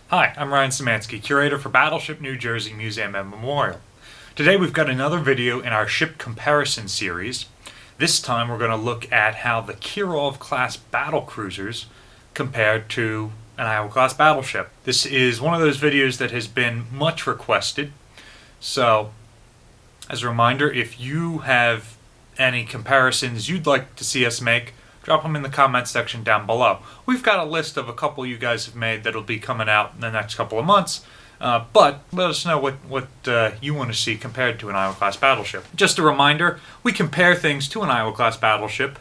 Hi, I'm Ryan Szymanski, curator for Battleship New Jersey Museum and Memorial. Today we've got another video in our ship comparison series. This time we're going to look at how the Kirov Class battlecruisers compared to an Iowa Class battleship. This is one of those videos that has been much requested. So, as a reminder, if you have any comparisons you'd like to see us make, drop them in the comments section down below. We've got a list of a couple you guys have made that'll be coming out in the next couple of months, but let us know what you want to see compared to an Iowa Class battleship. Just a reminder, we compare things to an Iowa Class battleship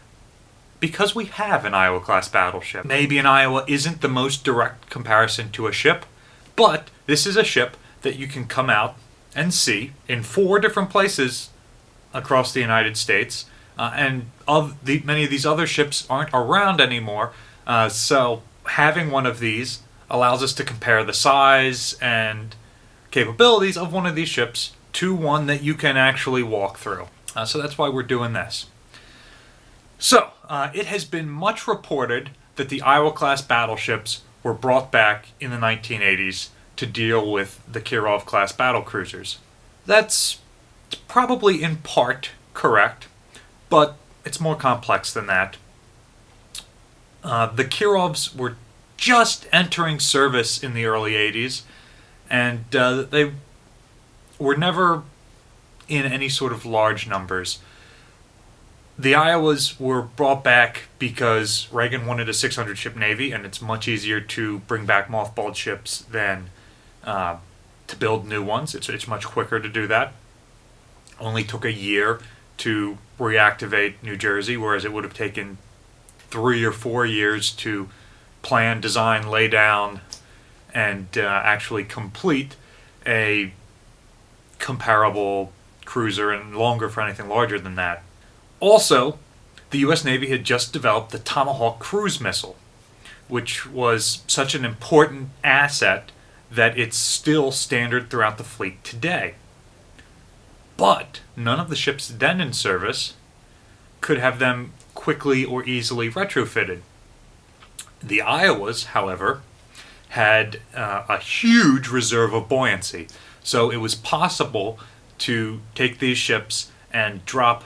because we have an Iowa Class battleship. Maybe an Iowa isn't the most direct comparison to a ship, but this is a ship that you can come out and see in 4 different places across the United States. And many of these other ships aren't around anymore, so having one of these allows us to compare the size and capabilities of one of these ships to one that you can actually walk through. So that's why we're doing this. So, it has been much reported that the Iowa Class battleships were brought back in the 1980s to deal with the Kirov Class battlecruisers. That's probably in part correct, but it's more complex than that. The Kirovs were just entering service in the early 80s, and they were never in any sort of large numbers. The Iowas were brought back because Reagan wanted a 600-ship Navy, and it's much easier to bring back mothballed ships than to build new ones. It's much quicker to do that. Only took a year to reactivate New Jersey, whereas it would have taken 3 or 4 years to plan, design, lay down, and actually complete a comparable cruiser, and longer for anything larger than that. Also, the U.S. Navy had just developed the Tomahawk cruise missile, which was such an important asset that it's still standard throughout the fleet today. But none of the ships then in service could have them quickly or easily retrofitted. The Iowas, however, had a huge reserve of buoyancy, so it was possible to take these ships and drop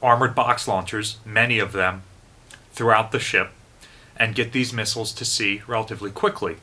armored box launchers, many of them, throughout the ship, and get these missiles to sea relatively quickly.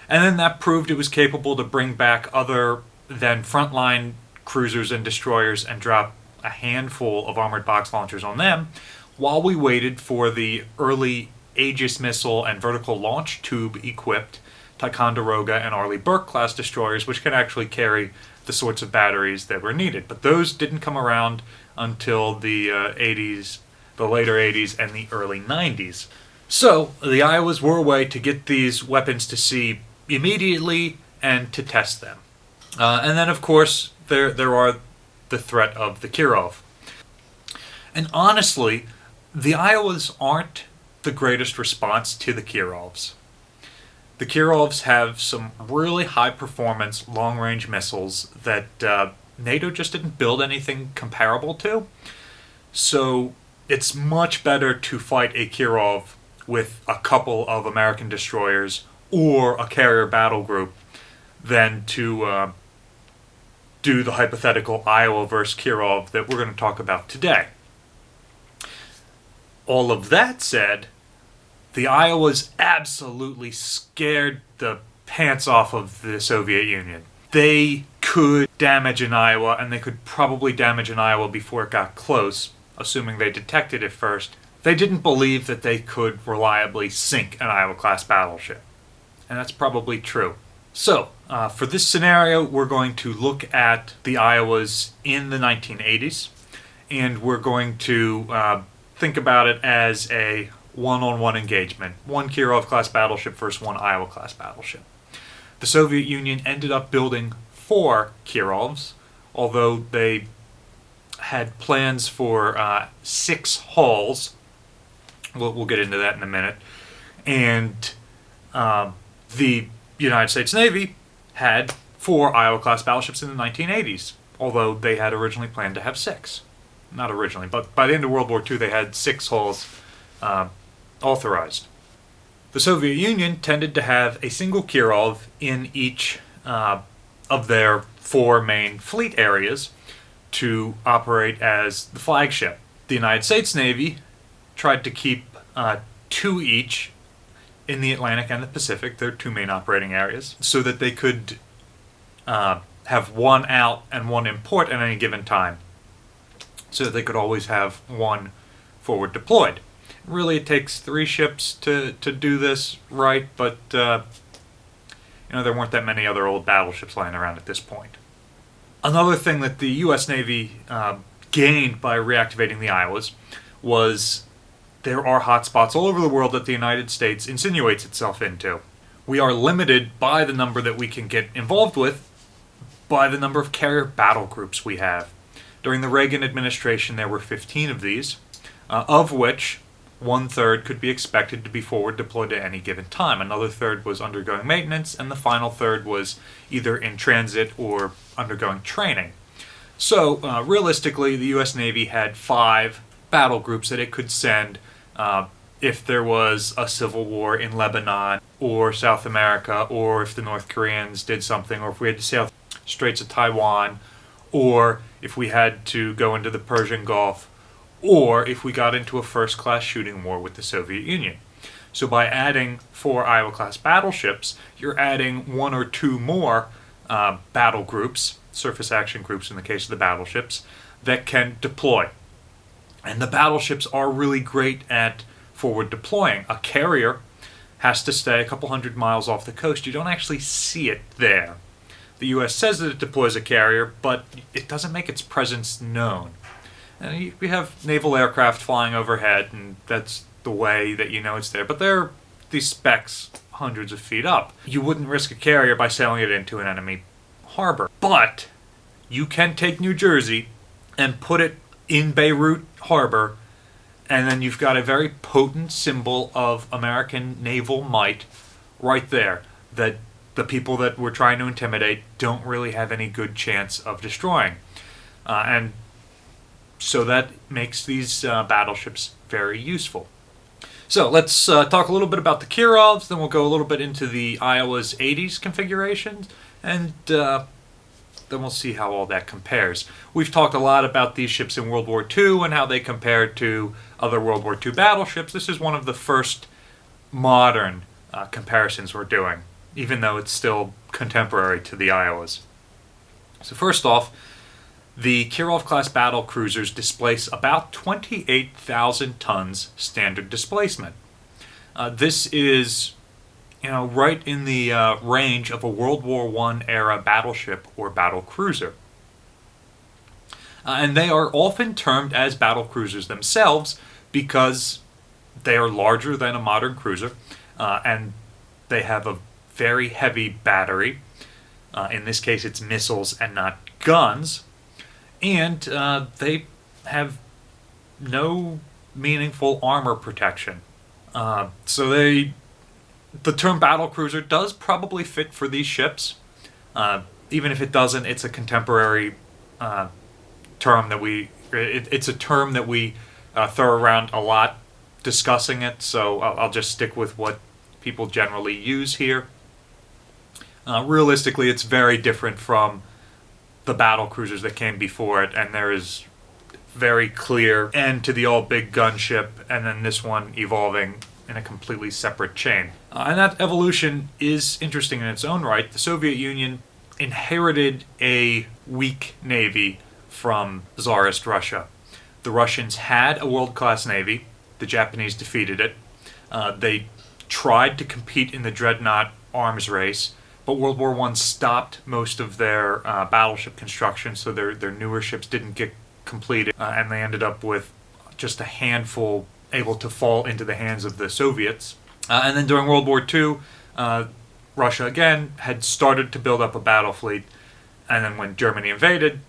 And then that proved it was capable to bring back other than frontline cruisers and destroyers and drop a handful of armored box launchers on them while we waited for the early Aegis missile and vertical launch tube equipped Ticonderoga and Arleigh Burke class destroyers, which can actually carry the sorts of batteries that were needed. But those didn't come around until the 80s, the later 80s, and the early 90s. So the Iowas were a way to get these weapons to sea immediately and to test them. And then, of course, there are the threat of the Kirov. And honestly, the Iowas aren't the greatest response to the Kirovs. The Kirovs have some really high-performance, long-range missiles that NATO just didn't build anything comparable to. So it's much better to fight a Kirov with a couple of American destroyers or a carrier battle group than to do the hypothetical Iowa versus Kirov that we're going to talk about today. All of that said, the Iowas absolutely scared the pants off of the Soviet Union. They could damage an Iowa, and they could probably damage an Iowa before it got close, assuming they detected it first. They didn't believe that they could reliably sink an Iowa Class battleship. And that's probably true. So, for this scenario, we're going to look at the Iowas in the 1980s, and we're going to think about it as a one-on-one engagement. One Kirov Class battleship versus one Iowa Class battleship. The Soviet Union ended up building 4 Kirovs, although they had plans for 6 hulls. We'll get into that in a minute. And the United States Navy had 4 Iowa Class battleships in the 1980s, although they had originally planned to have 6. Not originally, but by the end of World War II they had 6 hulls authorized. The Soviet Union tended to have a single Kirov in each of their 4 main fleet areas to operate as the flagship. The United States Navy tried to keep 2 each in the Atlantic and the Pacific, their 2 main operating areas, so that they could have 1 out and 1 in port at any given time, so that they could always have 1 forward deployed. Really, it takes 3 ships to do this right, but there weren't that many other old battleships lying around at this point. Another thing that the U.S. Navy gained by reactivating the Iowas was there are hotspots all over the world that the United States insinuates itself into. We are limited by the number that we can get involved with by the number of carrier battle groups we have. During the Reagan administration, there were 15 of these, of which 1/3 could be expected to be forward deployed at any given time. Another 1/3 was undergoing maintenance, and the final 1/3 was either in transit or undergoing training. So, realistically, the U.S. Navy had 5 battle groups that it could send if there was a civil war in Lebanon or South America, or if the North Koreans did something, or if we had to sail Straits of Taiwan, or if we had to go into the Persian Gulf, or if we got into a first-class shooting war with the Soviet Union. So by adding 4 Iowa Class battleships, you're adding 1 or 2 more battle groups, surface action groups in the case of the battleships, that can deploy. And the battleships are really great at forward deploying. A carrier has to stay a couple hundred miles off the coast. You don't actually see it there. The U.S. says that it deploys a carrier, but it doesn't make its presence known. And we have naval aircraft flying overhead, and that's the way that you know it's there. But they're these specks hundreds of feet up. You wouldn't risk a carrier by sailing it into an enemy harbor. But you can take New Jersey and put it in Beirut Harbor, and then you've got a very potent symbol of American naval might right there that the people that we're trying to intimidate don't really have any good chance of destroying. And so that makes these battleships very useful. So let's talk a little bit about the Kirovs, then we'll go a little bit into the Iowa's 80s configurations, and then we'll see how all that compares. We've talked a lot about these ships in World War II and how they compare to other World War II battleships. This is one of the first modern comparisons we're doing, even though it's still contemporary to the Iowas. So first off, the Kirov Class battle cruisers displace about 28,000 tons standard displacement. This is, right in the range of a World War I era battleship or battle cruiser. And they are often termed as battle cruisers themselves because they are larger than a modern cruiser, and they have a very heavy battery. In this case, it's missiles and not guns. And they have no meaningful armor protection. So the term battle cruiser does probably fit for these ships. Even if it doesn't, it's a contemporary term that it's a term that we throw around a lot discussing it, so I'll just stick with what people generally use here. Realistically, it's very different from the battle cruisers that came before it, and there is very clear end to the all-big gunship, and then this one evolving in a completely separate chain. And that evolution is interesting in its own right. The Soviet Union inherited a weak navy from Tsarist Russia. The Russians had a world-class navy. The Japanese defeated it. They tried to compete in the dreadnought arms race, but World War I stopped most of their battleship construction, so their newer ships didn't get completed, and they ended up with just a handful able to fall into the hands of the Soviets. And then during World War II, Russia again had started to build up a battle fleet, and then when Germany invaded,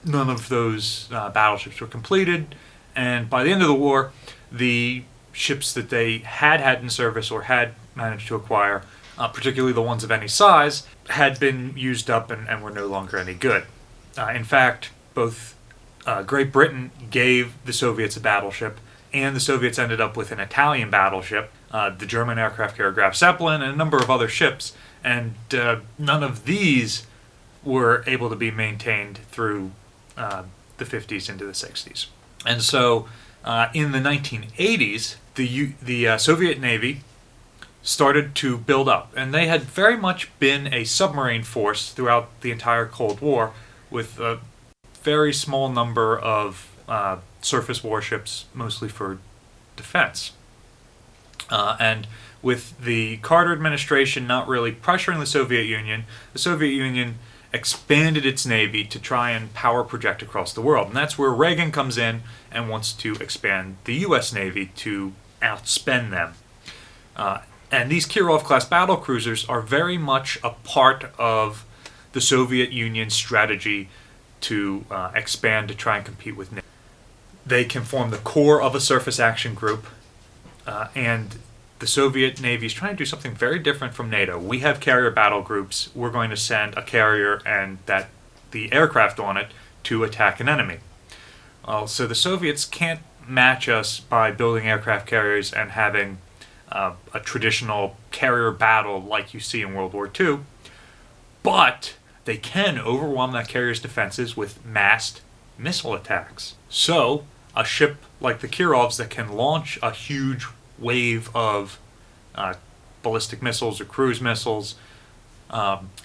none of those battleships were completed, and by the end of the war, the ships that they had in service or had managed to acquire, particularly the ones of any size, had been used up and were no longer any good. In fact, both Great Britain gave the Soviets a battleship, and the Soviets ended up with an Italian battleship, the German aircraft carrier Graf Zeppelin, and a number of other ships, and none of these were able to be maintained through the 50s into the 60s. And so in the 1980s, the Soviet Navy started to build up, and they had very much been a submarine force throughout the entire Cold War, with a very small number of surface warships, mostly for defense. And with the Carter administration not really pressuring the Soviet Union expanded its navy to try and power project across the world. And that's where Reagan comes in and wants to expand the U.S. Navy to outspend them. And these Kirov Class battlecruisers are very much a part of the Soviet Union's strategy to expand to try and compete with NATO. They can form the core of a surface action group, and the Soviet Navy is trying to do something very different from NATO. We have carrier battle groups. We're going to send a carrier and the aircraft on it to attack an enemy. So the Soviets can't match us by building aircraft carriers and having a traditional carrier battle like you see in World War II, but they can overwhelm that carrier's defenses with massed missile attacks. So a ship like the Kirovs that can launch a huge wave of ballistic missiles or cruise missiles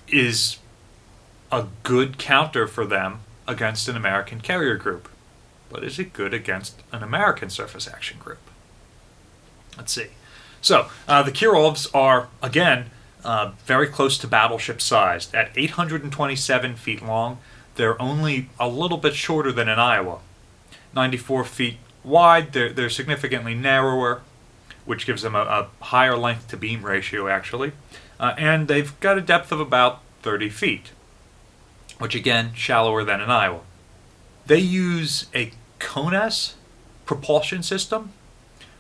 is a good counter for them against an American carrier group. But is it good against an American surface action group? Let's see. So the Kirovs are, again, very close to battleship sized. At 827 feet long, they're only a little bit shorter than an Iowa. 94 feet wide, they're significantly narrower, which gives them a higher length to beam ratio, actually. And they've got a depth of about 30 feet, which again, shallower than an Iowa. They use a CONAS propulsion system,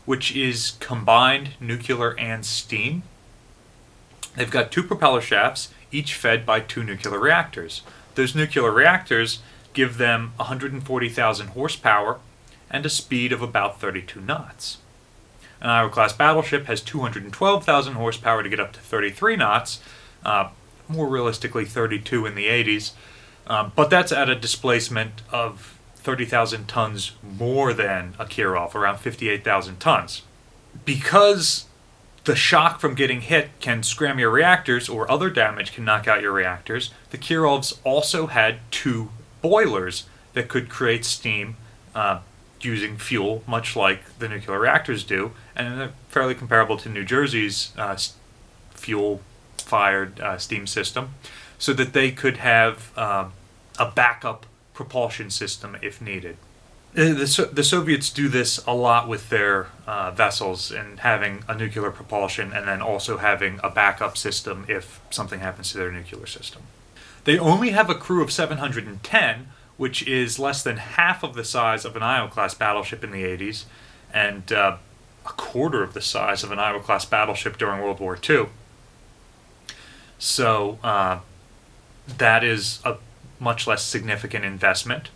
which is combined nuclear and steam. They've got two propeller shafts, each fed by two nuclear reactors. Those nuclear reactors give them 140,000 horsepower and a speed of about 32 knots. An Iowa Class Battleship has 212,000 horsepower to get up to 33 knots, more realistically 32 in the 80s, but that's at a displacement of 30,000 tons more than a Kirov, around 58,000 tons. Because the shock from getting hit can scram your reactors, or other damage can knock out your reactors, the Kirovs also had two boilers that could create steam using fuel, much like the nuclear reactors do, and they're fairly comparable to New Jersey's fuel-fired steam system, so that they could have a backup propulsion system if needed. The Soviets do this a lot with their vessels, and having a nuclear propulsion and then also having a backup system if something happens to their nuclear system. They only have a crew of 710, which is less than half of the size of an Iowa Class battleship in the 80s, and a quarter of the size of an Iowa Class battleship during World War II. So that is a much less significant investment.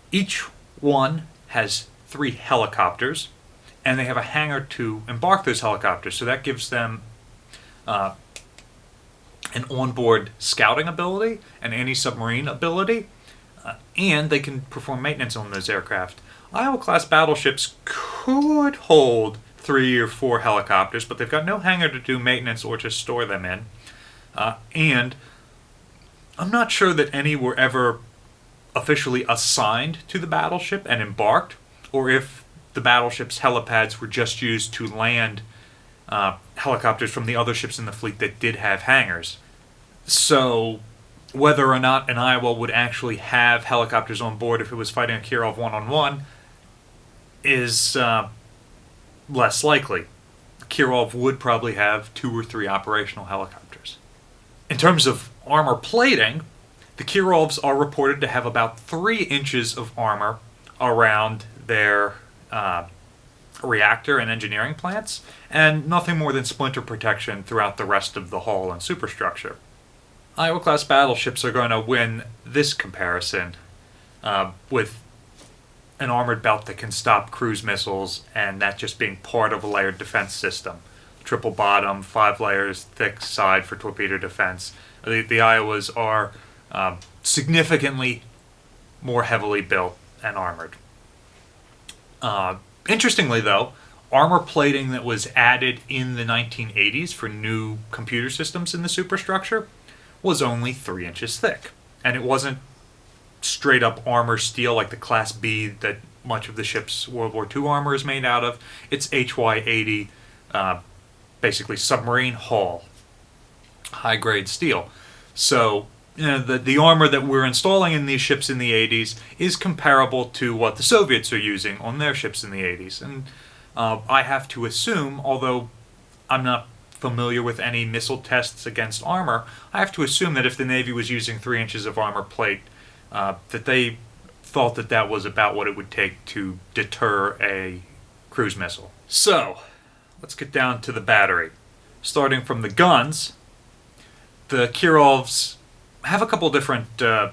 Each one has 3 helicopters, and they have a hangar to embark those helicopters, so that gives them an onboard scouting ability, an anti-submarine ability, and they can perform maintenance on those aircraft. Iowa Class battleships could hold 3 or 4 helicopters, but they've got no hangar to do maintenance or to store them in. And I'm not sure that any were ever officially assigned to the battleship and embarked, or if the battleship's helipads were just used to land helicopters from the other ships in the fleet that did have hangars. So whether or not an Iowa would actually have helicopters on board if it was fighting a Kirov one-on-one is less likely. Kirov would probably have 2 or 3 operational helicopters. In terms of armor plating, the Kirovs are reported to have about 3 inches of armor around their reactor and engineering plants, and nothing more than splinter protection throughout the rest of the hull and superstructure. Iowa Class battleships are going to win this comparison with an armored belt that can stop cruise missiles, and that just being part of a layered defense system. triple bottom, 5 layers thick side for torpedo defense. The Iowas are significantly more heavily built and armored. Interestingly, though, armor plating that was added in the 1980s for new computer systems in the superstructure was only 3 inches thick. And it wasn't straight up armor steel like the Class B that much of the ship's World War II armor is made out of. It's HY80, basically submarine hull, high-grade steel. So, the armor that we're installing in these ships in the 80s is comparable to what the Soviets are using on their ships in the 80s. And I have to assume, although I'm not familiar with any missile tests against armor, I have to assume that if the Navy was using 3 inches of armor plate, that they thought that that was about what it would take to deter a cruise missile. So, let's get down to the battery. Starting from the guns, the Kirovs have a couple different gun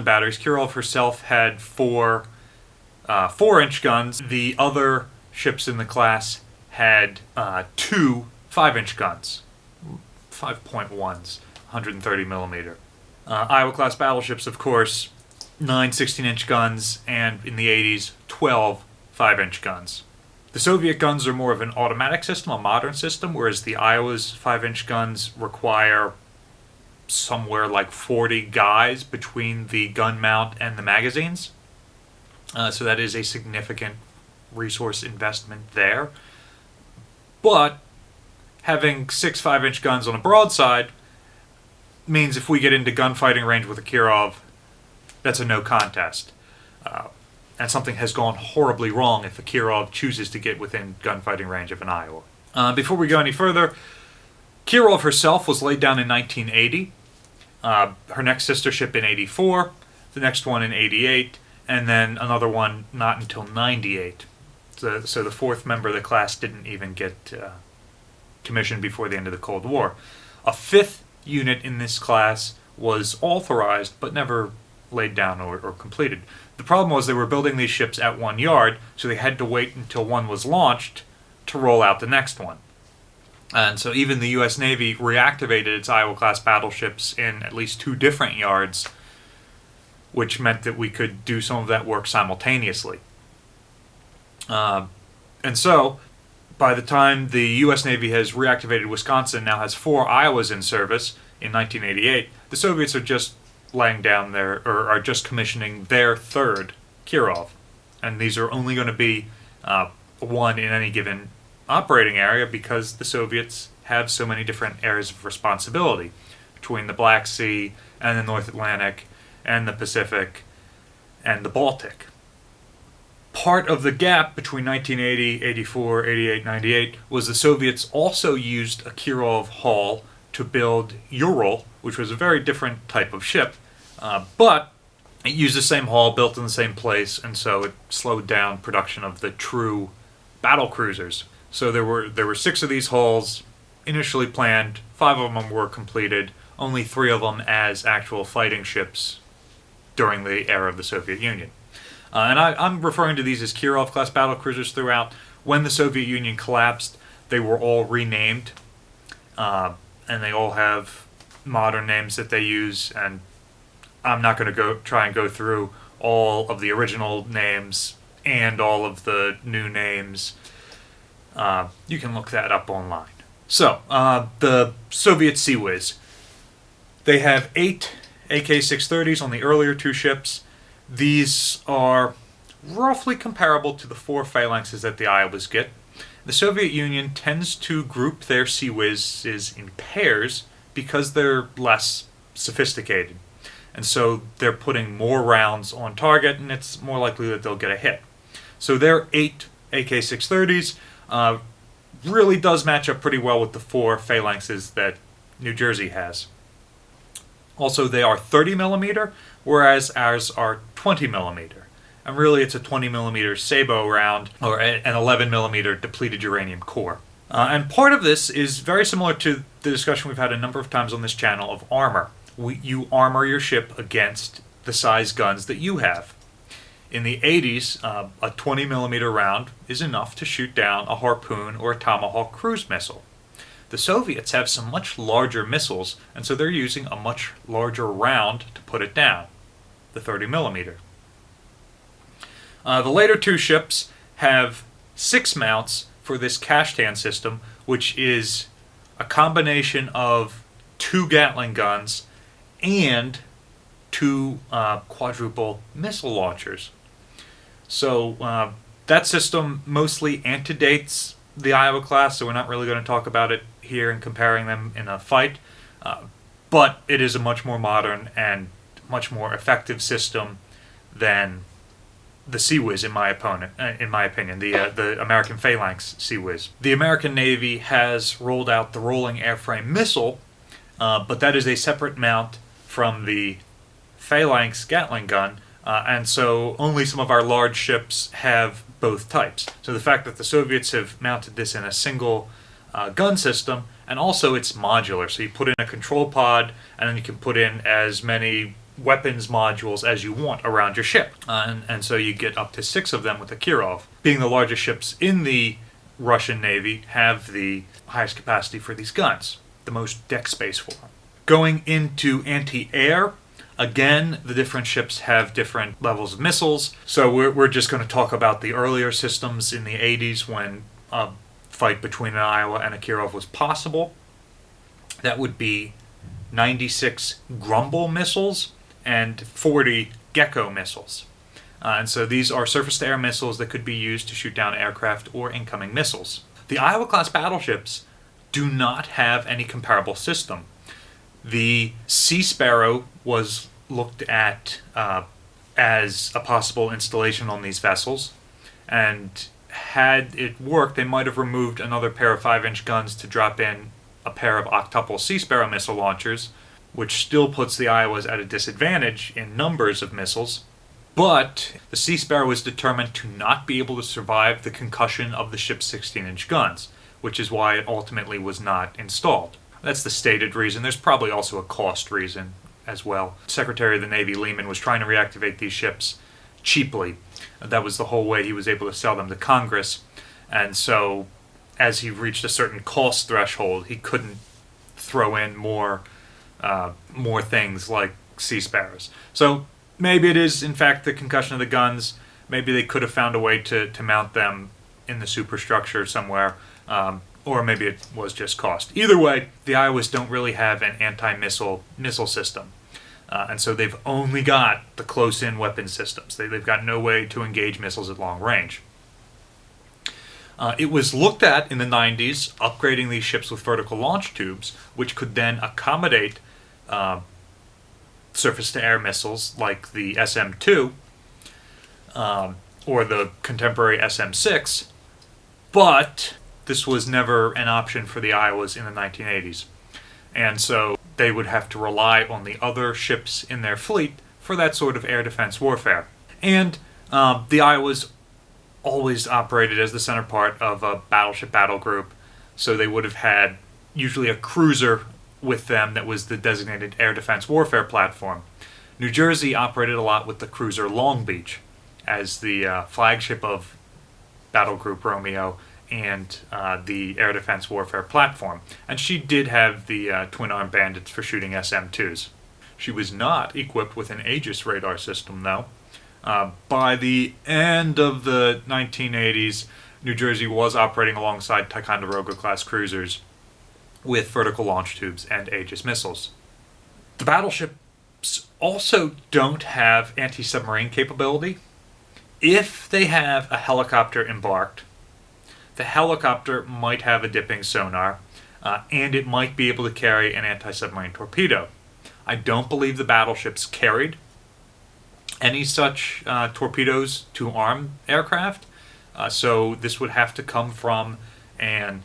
batteries. Kirov herself had 4 4-inch guns. The other ships in the class had 2 5-inch guns, 5.1s, 130 millimeter. Iowa Class Battleships, of course, 9 16-inch guns, and in the 80s, 12 5-inch guns. The Soviet guns are more of an automatic system, a modern system, whereas the Iowa's 5-inch guns require somewhere like 40 guys between the gun mount and the magazines. So that is a significant resource investment there. But having 6 5-inch guns on a broadside means if we get into gunfighting range with a Kirov, that's a no contest. And something has gone horribly wrong if a Kirov chooses to get within gunfighting range of an Iowa. Before we go any further, Kirov herself was laid down in 1980. Her next sister ship in 84, the next one in 88, and then another one not until 98. So the 4th member of the class didn't even get commissioned before the end of the Cold War. A 5th unit in this class was authorized but never laid down or completed. The problem was they were building these ships at one yard, so they had to wait until one was launched to roll out the next one. And so even the U.S. Navy reactivated its Iowa Class battleships in at least 2 different yards, which meant that we could do some of that work simultaneously. And so, by the time the U.S. Navy has reactivated Wisconsin, now has 4 Iowas in service in 1988, the Soviets are just laying down are just commissioning their 3rd Kirov. And these are only going to be 1 in any given operating area because the Soviets have so many different areas of responsibility between the Black Sea and the North Atlantic and the Pacific and the Baltic. Part of the gap between 1980, 84, 88, 98 was the Soviets also used a Kirov hull to build Ural, which was a very different type of ship, but it used the same hull, built in the same place, and so it slowed down production of the true battle cruisers. So there were 6 of these hulls initially planned, 5 of them were completed, only 3 of them as actual fighting ships during the era of the Soviet Union. And I'm referring to these as Kirov Class battlecruisers throughout. When the Soviet Union collapsed, they were all renamed, and they all have modern names that they use, and I'm not going to try and go through all of the original names and all of the new names. You can look that up online. So, the Soviet Seaways. They have 8 AK-630s on the earlier 2 ships. These are roughly comparable to the 4 phalanxes that the Iowas get. The Soviet Union tends to group their Seaways in pairs because they're less sophisticated. And so they're putting more rounds on target, and it's more likely that they'll get a hit. So their 8 AK-630s really does match up pretty well with the 4 phalanxes that New Jersey has. Also, they are 30 millimeter, whereas ours are 20 millimeter. And really, it's a 20 millimeter Sabo round, or an 11 millimeter depleted uranium core. And part of this is very similar to the discussion we've had a number of times on this channel of armor. You armor your ship against the size guns that you have. In the 80s, a 20 millimeter round is enough to shoot down a Harpoon or a Tomahawk cruise missile. The Soviets have some much larger missiles, and so they're using a much larger round to put it down, the 30 millimeter. The later two ships have 6 mounts for this Kashtan system, which is a combination of 2 Gatling guns and 2 quadruple missile launchers. So that system mostly antedates the Iowa class, so we're not really going to talk about it here and comparing them in a fight. But it is a much more modern and much more effective system than the Seaways, in my opinion, the American Phalanx Seaways. The American Navy has rolled out the rolling airframe missile, but that is a separate mount from the Phalanx Gatling gun, and so only some of our large ships have both types. So the fact that the Soviets have mounted this in a single gun system, and also it's modular, so you put in a control pod, and then you can put in as many weapons modules as you want around your ship. And so you get up to 6 of them with the Kirov. Being the largest ships in the Russian Navy, have the highest capacity for these guns, the most deck space for them. Going into anti-air, again, the different ships have different levels of missiles, so we're just going to talk about the earlier systems in the 80s when a fight between an Iowa and a Kirov was possible. That would be 96 Grumble missiles and 40 Gecko missiles. And so these are surface-to-air missiles that could be used to shoot down aircraft or incoming missiles. The Iowa Class battleships do not have any comparable system. The Sea Sparrow was looked at as a possible installation on these vessels, and had it worked, they might have removed another pair of 5-inch guns to drop in a pair of octuple Sea Sparrow missile launchers, which still puts the Iowas at a disadvantage in numbers of missiles. But the Sea Sparrow was determined to not be able to survive the concussion of the ship's 16-inch guns, which is why it ultimately was not installed. That's the stated reason. There's probably also a cost reason as well. Secretary of the Navy Lehman was trying to reactivate these ships cheaply. That was the whole way he was able to sell them to Congress. And so, as he reached a certain cost threshold, he couldn't throw in more things like Sea Sparrows. So maybe it is, in fact, the concussion of the guns. Maybe they could have found a way to mount them in the superstructure somewhere, or maybe it was just cost. Either way, the Iowas don't really have an anti-missile system. And so they've only got the close-in weapon systems. They've got no way to engage missiles at long range. It was looked at in the 90s, upgrading these ships with vertical launch tubes, which could then accommodate surface-to-air missiles like the SM-2 or the contemporary SM-6, but this was never an option for the Iowas in the 1980s. And so they would have to rely on the other ships in their fleet for that sort of air defense warfare. And the Iowas always operated as the center part of a battleship battle group, so they would have had usually a cruiser with them that was the designated air defense warfare platform. New Jersey operated a lot with the cruiser Long Beach as the flagship of Battle Group Romeo and the air defense warfare platform. And she did have the twin-arm bandits for shooting SM-2s. She was not equipped with an Aegis radar system, though. By the end of the 1980s, New Jersey was operating alongside Ticonderoga class cruisers with vertical launch tubes and Aegis missiles. The battleships also don't have anti-submarine capability. If they have a helicopter embarked, the helicopter might have a dipping sonar, and it might be able to carry an anti-submarine torpedo. I don't believe the battleships carried any such torpedoes to arm aircraft, so this would have to come from an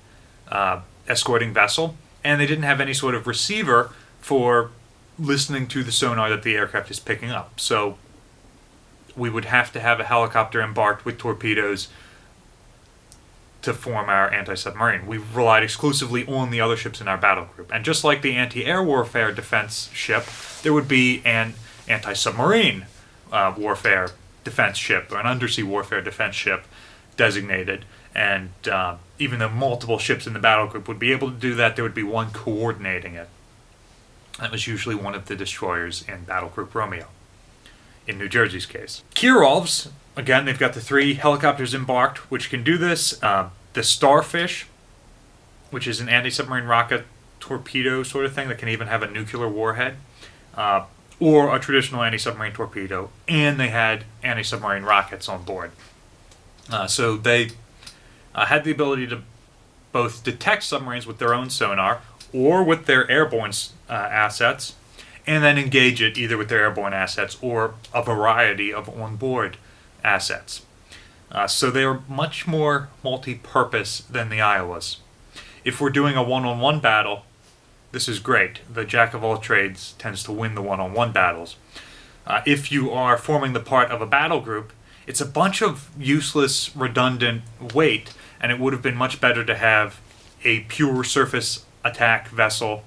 escorting vessel, and they didn't have any sort of receiver for listening to the sonar that the aircraft is picking up. So we would have to have a helicopter embarked with torpedoes to form our anti-submarine. We relied exclusively on the other ships in our battle group. And just like the anti-air warfare defense ship, there would be an anti-submarine warfare defense ship, or an undersea warfare defense ship designated. And even though multiple ships in the battle group would be able to do that, there would be one coordinating it. That was usually one of the destroyers in Battle Group Romeo, in New Jersey's case. Kirovs, again, they've got the 3 helicopters embarked, which can do this. The Starfish, which is an anti-submarine rocket torpedo sort of thing that can even have a nuclear warhead, or a traditional anti-submarine torpedo, and they had anti-submarine rockets on board. So they had the ability to both detect submarines with their own sonar or with their airborne assets, and then engage it either with their airborne assets or a variety of onboard assets. So they are much more multi-purpose than the Iowas. If we're doing a one-on-one battle, this is great. The jack of all trades tends to win the one-on-one battles. If you are forming the part of a battle group, it's a bunch of useless, redundant weight, and it would have been much better to have a pure surface attack vessel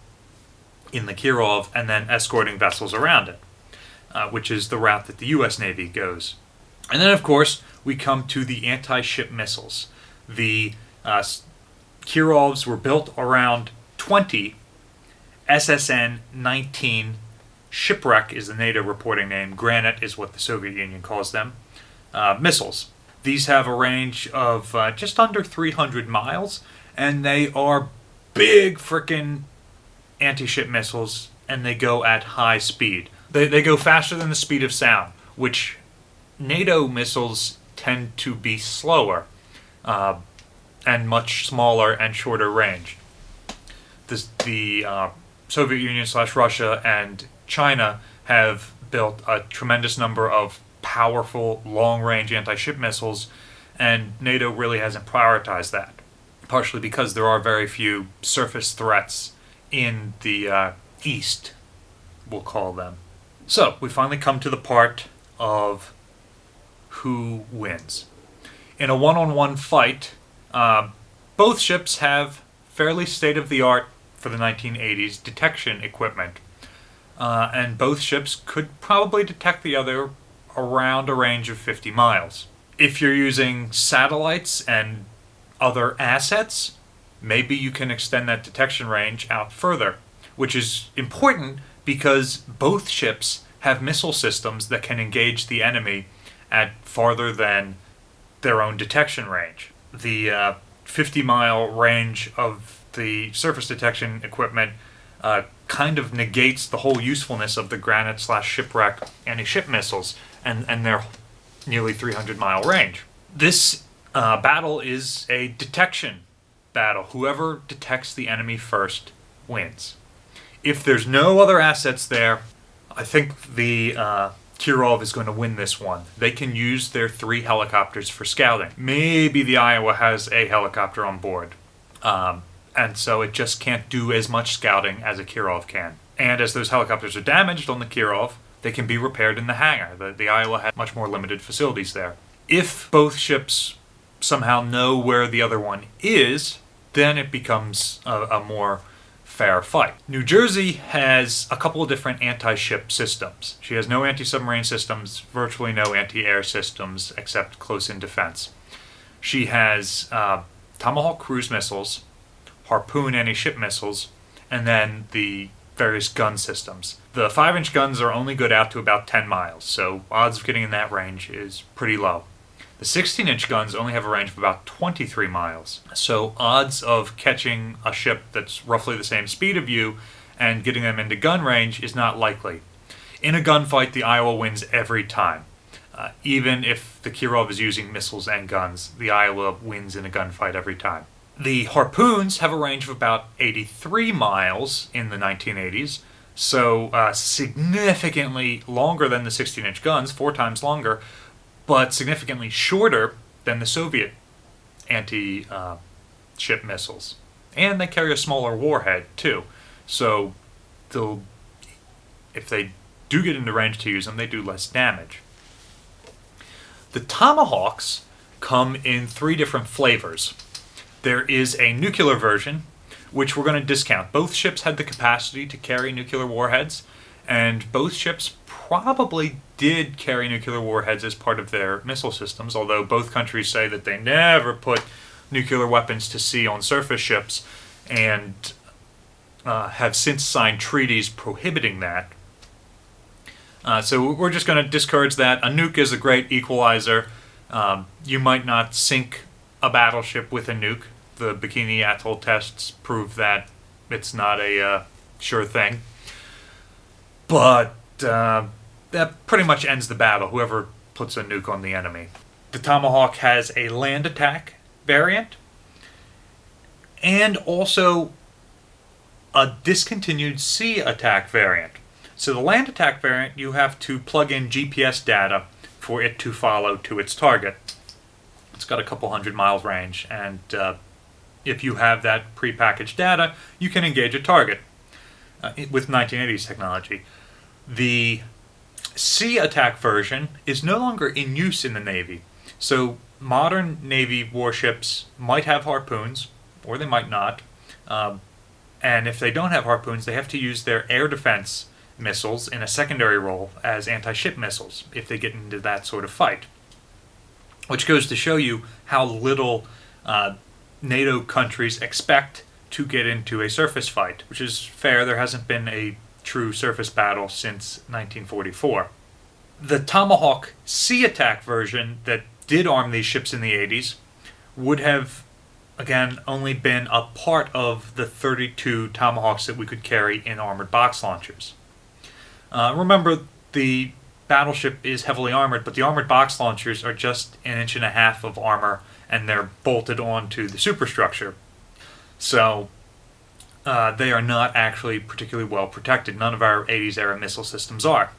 in the Kirov and then escorting vessels around it, which is the route that the U.S. Navy goes. And then, of course, we come to the anti-ship missiles. The Kirovs were built around 20 SSN-19. Shipwreck is the NATO reporting name. Granite is what the Soviet Union calls them. Missiles. These have a range of just under 300 miles, and they are big frickin' anti-ship missiles, and they go at high speed. They go faster than the speed of sound, which NATO missiles tend to be slower and much smaller and shorter range. The Soviet Union / Russia and China have built a tremendous number of powerful long-range anti-ship missiles, and NATO really hasn't prioritized that, partially because there are very few surface threats in the East, we'll call them. So, we finally come to the part of who wins. In a one-on-one fight, both ships have fairly state-of-the-art, for the 1980s, detection equipment. And both ships could probably detect the other around a range of 50 miles. If you're using satellites and other assets, maybe you can extend that detection range out further, which is important because both ships have missile systems that can engage the enemy at farther than their own detection range. The 50-mile range of the surface detection equipment kind of negates the whole usefulness of the Granite / Shipwreck anti-ship missiles and their nearly 300-mile range. This battle is a detection battle. Whoever detects the enemy first wins. If there's no other assets there, I think the Kirov is going to win this one. They can use their 3 helicopters for scouting. Maybe the Iowa has a helicopter on board. And so it just can't do as much scouting as a Kirov can. And as those helicopters are damaged on the Kirov, they can be repaired in the hangar. The Iowa has much more limited facilities there. If both ships somehow know where the other one is, then it becomes a more fair fight. New Jersey has a couple of different anti-ship systems. She has no anti-submarine systems, virtually no anti-air systems, except close-in defense. She has Tomahawk cruise missiles, Harpoon anti-ship missiles, and then the various gun systems. The 5-inch guns are only good out to about 10 miles, so odds of getting in that range is pretty low. The 16-inch guns only have a range of about 23 miles, so odds of catching a ship that's roughly the same speed of you and getting them into gun range is not likely. In a gunfight, the Iowa wins every time. Even if the Kirov is using missiles and guns, the Iowa wins in a gunfight every time. The Harpoons have a range of about 83 miles in the 1980s, so significantly longer than the 16-inch guns, 4 times longer, but significantly shorter than the Soviet anti-ship missiles. And they carry a smaller warhead, too, so if they do get into range to use them, they do less damage. The Tomahawks come in 3 different flavors. There is a nuclear version, which we're going to discount. Both ships had the capacity to carry nuclear warheads, and both ships probably did carry nuclear warheads as part of their missile systems, although both countries say that they never put nuclear weapons to sea on surface ships, and have since signed treaties prohibiting that. So we're just going to discourage that. A nuke is a great equalizer. You might not sink a battleship with a nuke. The Bikini Atoll tests prove that it's not a sure thing. But that pretty much ends the battle, whoever puts a nuke on the enemy. The Tomahawk has a land attack variant, and also a discontinued sea attack variant. So the land attack variant, you have to plug in GPS data for it to follow to its target. It's got a couple 100 miles range, and if you have that prepackaged data, you can engage a target with 1980s technology. The sea attack version is no longer in use in the Navy. So modern Navy warships might have harpoons, or they might not. And if they don't have harpoons, they have to use their air defense missiles in a secondary role as anti-ship missiles if they get into that sort of fight. Which goes to show you how little NATO countries expect to get into a surface fight, which is fair. There hasn't been a true surface battle since 1944. The Tomahawk sea attack version that did arm these ships in the 80s would have, again, only been a part of the 32 Tomahawks that we could carry in armored box launchers. Remember, the battleship is heavily armored, but the armored box launchers are just 1.5 inches of armor, and they're bolted onto the superstructure. So they are not actually particularly well protected. None of our 80s era missile systems are.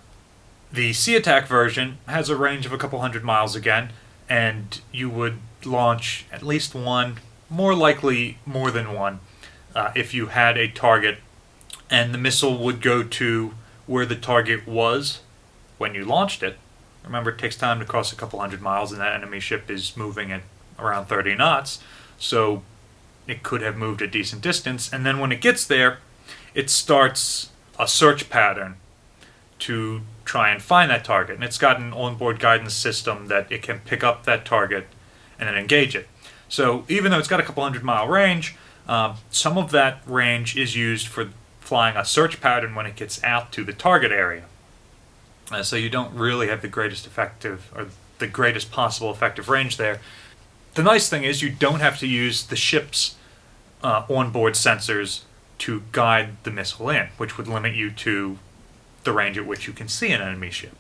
The sea attack version has a range of a couple 100 miles again, and you would launch at least one, more likely more than one, if you had a target, and the missile would go to where the target was when you launched it. Remember, it takes time to cross a couple 100 miles, and that enemy ship is moving at around 30 knots, so it could have moved a decent distance, and then when it gets there, it starts a search pattern to try and find that target. And it's got an onboard guidance system that it can pick up that target and then engage it. So even though it's got a couple 100-mile range, some of that range is used for flying a search pattern when it gets out to the target area. So you don't really have the greatest effective, or the greatest possible effective range there. The nice thing is you don't have to use the ship's onboard sensors to guide the missile in, which would limit you to the range at which you can see an enemy ship.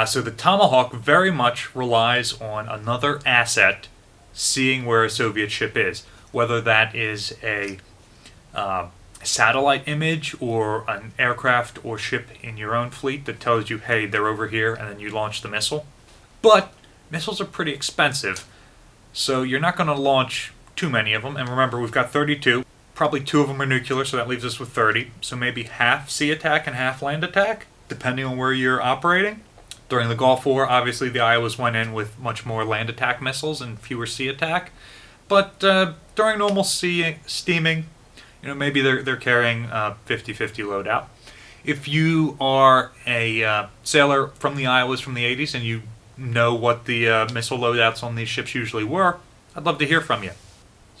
So the Tomahawk very much relies on another asset seeing where a Soviet ship is, whether that is a satellite image or an aircraft or ship in your own fleet that tells you, hey, they're over here, and then you launch the missile. But missiles are pretty expensive, so you're not going to launch too many of them. And remember, we've got 32. Probably 2 of them are nuclear, so that leaves us with 30. So maybe half sea attack and half land attack, depending on where you're operating. During the Gulf War, obviously the Iowas went in with much more land attack missiles and fewer sea attack. But during normal sea steaming, maybe they're carrying 50-50 loadout. If you are a sailor from the Iowas from the 80s and you know what the missile loadouts on these ships usually were, I'd love to hear from you.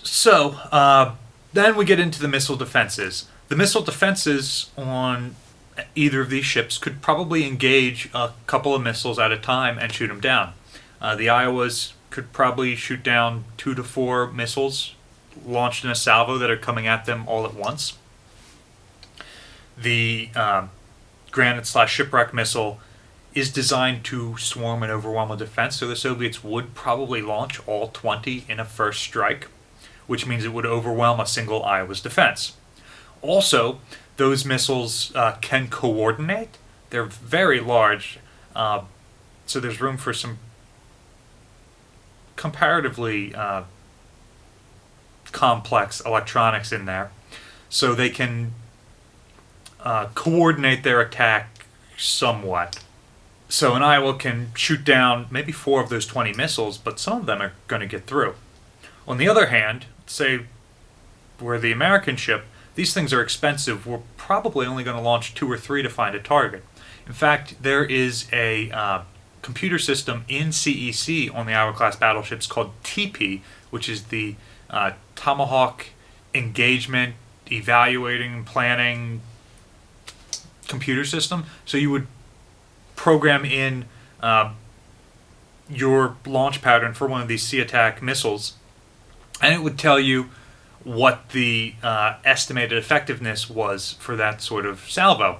So, then we get into the missile defenses. The missile defenses on either of these ships could probably engage a couple of missiles at a time and shoot them down. The Iowas could probably shoot down 2 to 4 missiles launched in a salvo that are coming at them all at once. The Granite/Shipwreck missile is designed to swarm and overwhelm a defense, so the Soviets would probably launch all 20 in a first strike, which means it would overwhelm a single Iowa's defense. Also, those missiles can coordinate. They're very large, so there's room for some comparatively complex electronics in there. So they can coordinate their attack somewhat. So an Iowa can shoot down maybe 4 of those 20 missiles, but some of them are going to get through. On the other hand, say we're the American ship, these things are expensive. We're probably only going to launch 2 or 3 to find a target. In fact, there is a computer system in CEC on the Iowa Class Battleships called TP, which is the Tomahawk Engagement Evaluating and Planning computer system. So you would program in your launch pattern for one of these sea attack missiles, and it would tell you what the estimated effectiveness was for that sort of salvo.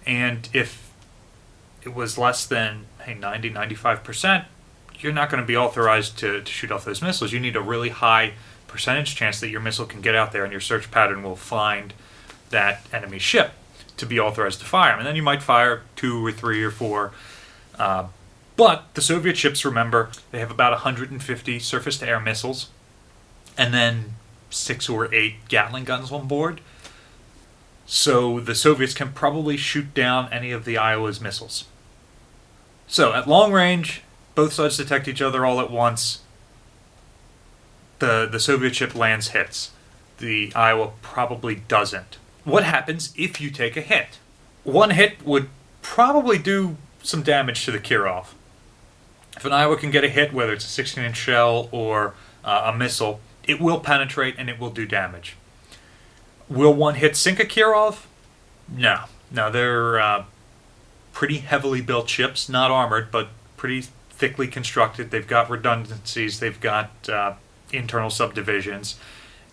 And if it was less than 90-95%, you're not going to be authorized to shoot off those missiles. You need a really high percentage chance that your missile can get out there and your search pattern will find that enemy ship to be authorized to fire. And then you might fire 2 or 3 or 4. But the Soviet ships, remember, they have about 150 surface-to-air missiles and then 6 or 8 Gatling guns on board. So the Soviets can probably shoot down any of the Iowa's missiles. So at long range, both sides detect each other all at once. The Soviet ship lands hits. The Iowa probably doesn't. What happens if you take a hit? One hit would probably do some damage to the Kirov. If an Iowa can get a hit, whether it's a 16-inch shell or a missile, it will penetrate and it will do damage. Will one hit sink a Kirov? No. No, they're pretty heavily built ships, not armored, but pretty thickly constructed. They've got redundancies, they've got internal subdivisions,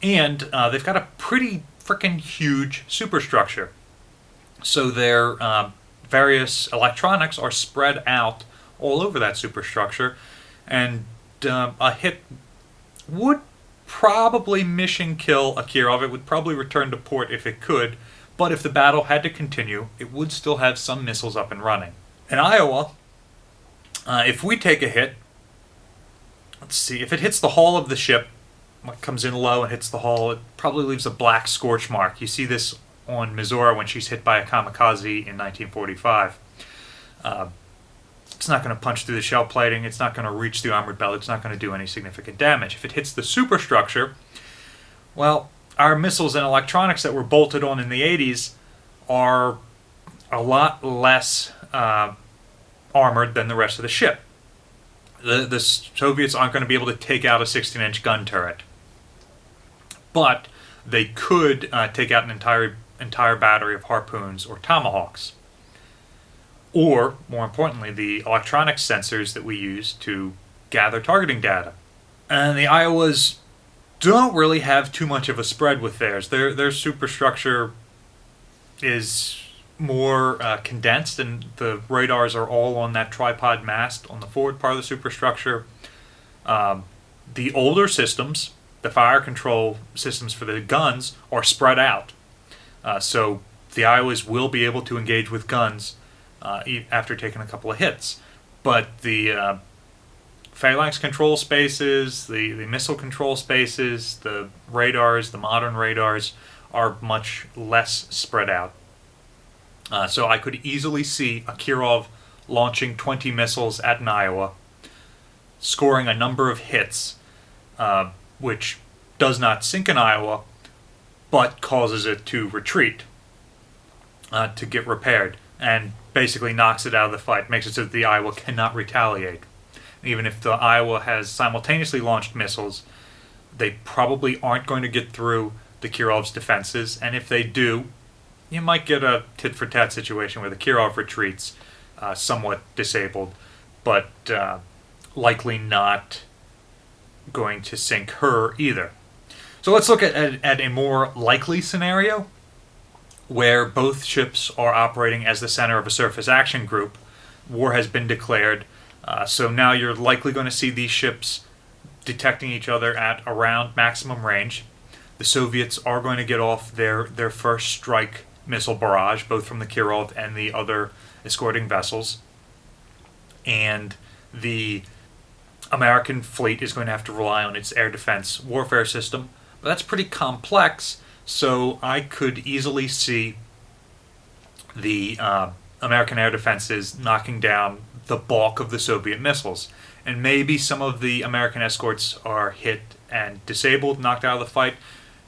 and they've got a pretty freaking huge superstructure. So their various electronics are spread out all over that superstructure, and a hit would probably mission kill a Kirov. It would probably return to port if it could, but if the battle had to continue, it would still have some missiles up and running. In Iowa, if we take a hit, let's see, if it hits the hull of the ship, it comes in low and hits the hull, it probably leaves a black scorch mark. You see this on Missouri when she's hit by a kamikaze in 1945. It's not going to punch through the shell plating, it's not going to reach the armored belt, it's not going to do any significant damage. If it hits the superstructure, well, our missiles and electronics that were bolted on in the 80s are a lot less armored than the rest of the ship. The Soviets aren't going to be able to take out a 16-inch gun turret, but they could take out an entire battery of harpoons or tomahawks. Or, more importantly, the electronic sensors that we use to gather targeting data. And the Iowas don't really have too much of a spread with theirs. Their superstructure is more condensed, and the radars are all on that tripod mast on the forward part of the superstructure. The older systems, the fire control systems for the guns, are spread out. So the Iowas will be able to engage with guns after taking a couple of hits. But the phalanx control spaces, the missile control spaces, the radars, the modern radars, are much less spread out. So I could easily see a Kirov launching 20 missiles at an Iowa, scoring a number of hits, which does not sink an Iowa, but causes it to retreat, to get repaired, and basically knocks it out of the fight, makes it so that the Iowa cannot retaliate. Even if the Iowa has simultaneously launched missiles, they probably aren't going to get through the Kirov's defenses, and if they do, you might get a tit-for-tat situation where the Kirov retreats somewhat disabled, but likely not going to sink her either. So let's look at a more likely scenario where both ships are operating as the center of a surface action group. War has been declared, so now you're likely going to see these ships detecting each other at around maximum range. The Soviets are going to get off their first strike missile barrage, both from the Kirov and the other escorting vessels. And the American fleet is going to have to rely on its air defense warfare system. But that's pretty complex, so I could easily see the American air defenses knocking down the bulk of the Soviet missiles. And maybe some of the American escorts are hit and disabled, knocked out of the fight.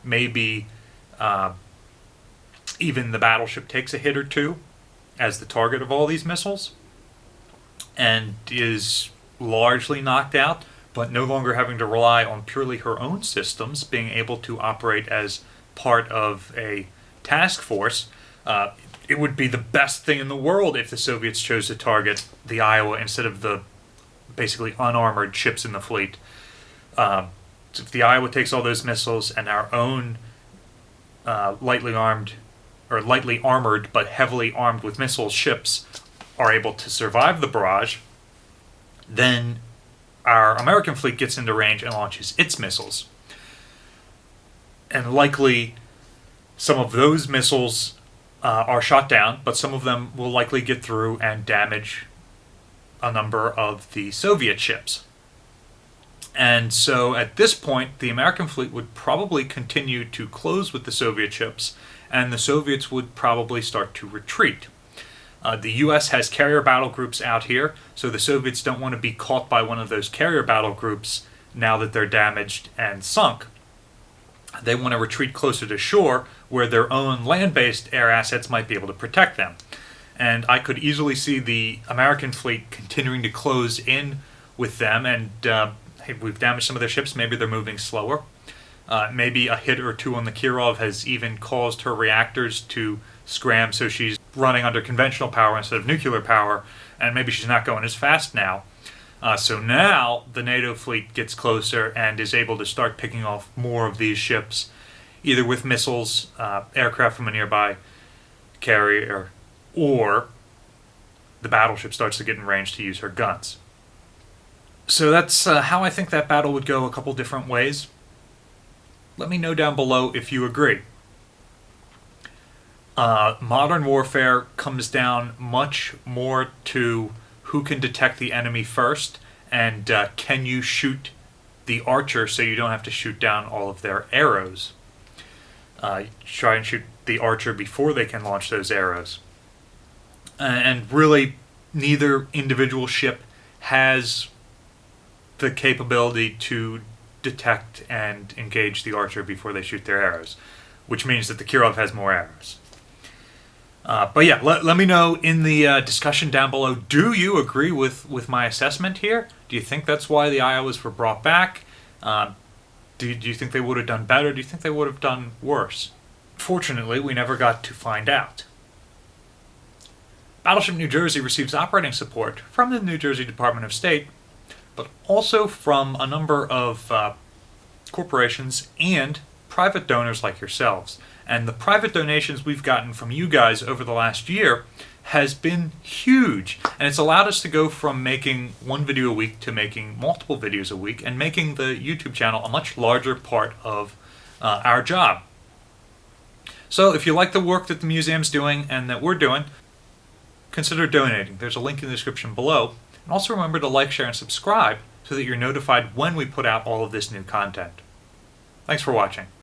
Maybe even the battleship takes a hit or two, as the target of all these missiles and is largely knocked out, but no longer having to rely on purely her own systems, being able to operate as part of a task force. It would be the best thing in the world if the Soviets chose to target the Iowa instead of the basically unarmored ships in the fleet. So if the Iowa takes all those missiles and our own lightly armored but heavily armed with missiles ships are able to survive the barrage, then our American fleet gets into range and launches its missiles. And likely some of those missiles are shot down, but some of them will likely get through and damage a number of the Soviet ships. And so at this point, the American fleet would probably continue to close with the Soviet ships, and the Soviets would probably start to retreat. The U.S. has carrier battle groups out here, so the Soviets don't want to be caught by one of those carrier battle groups now that they're damaged and sunk. They want to retreat closer to shore, where their own land-based air assets might be able to protect them. And I could easily see the American fleet continuing to close in with them, and hey, we've damaged some of their ships, maybe they're moving slower. Maybe a hit or two on the Kirov has even caused her reactors to scram, so she's running under conventional power instead of nuclear power, and maybe she's not going as fast now. So now the NATO fleet gets closer and is able to start picking off more of these ships, either with missiles, aircraft from a nearby carrier, or the battleship starts to get in range to use her guns. So that's how I think that battle would go, a couple different ways. Let me know down below if you agree. Modern warfare comes down much more to who can detect the enemy first, and can you shoot the archer so you don't have to shoot down all of their arrows. Try and shoot the archer before they can launch those arrows. And really, neither individual ship has the capability to detect and engage the archer before they shoot their arrows, which means that the Kirov has more arrows. But yeah, let me know in the discussion down below, do you agree with my assessment here? Do you think that's why the Iowas were brought back? Do you think they would have done better? Do you think they would have done worse? Fortunately, we never got to find out. Battleship New Jersey receives operating support from the New Jersey Department of State, but also from a number of corporations and private donors like yourselves. And the private donations we've gotten from you guys over the last year has been huge. And it's allowed us to go from making one video a week to making multiple videos a week, and making the YouTube channel a much larger part of our job. So if you like the work that the museum's doing and that we're doing, consider donating. There's a link in the description below. And also remember to like, share, and subscribe so that you're notified when we put out all of this new content. Thanks for watching.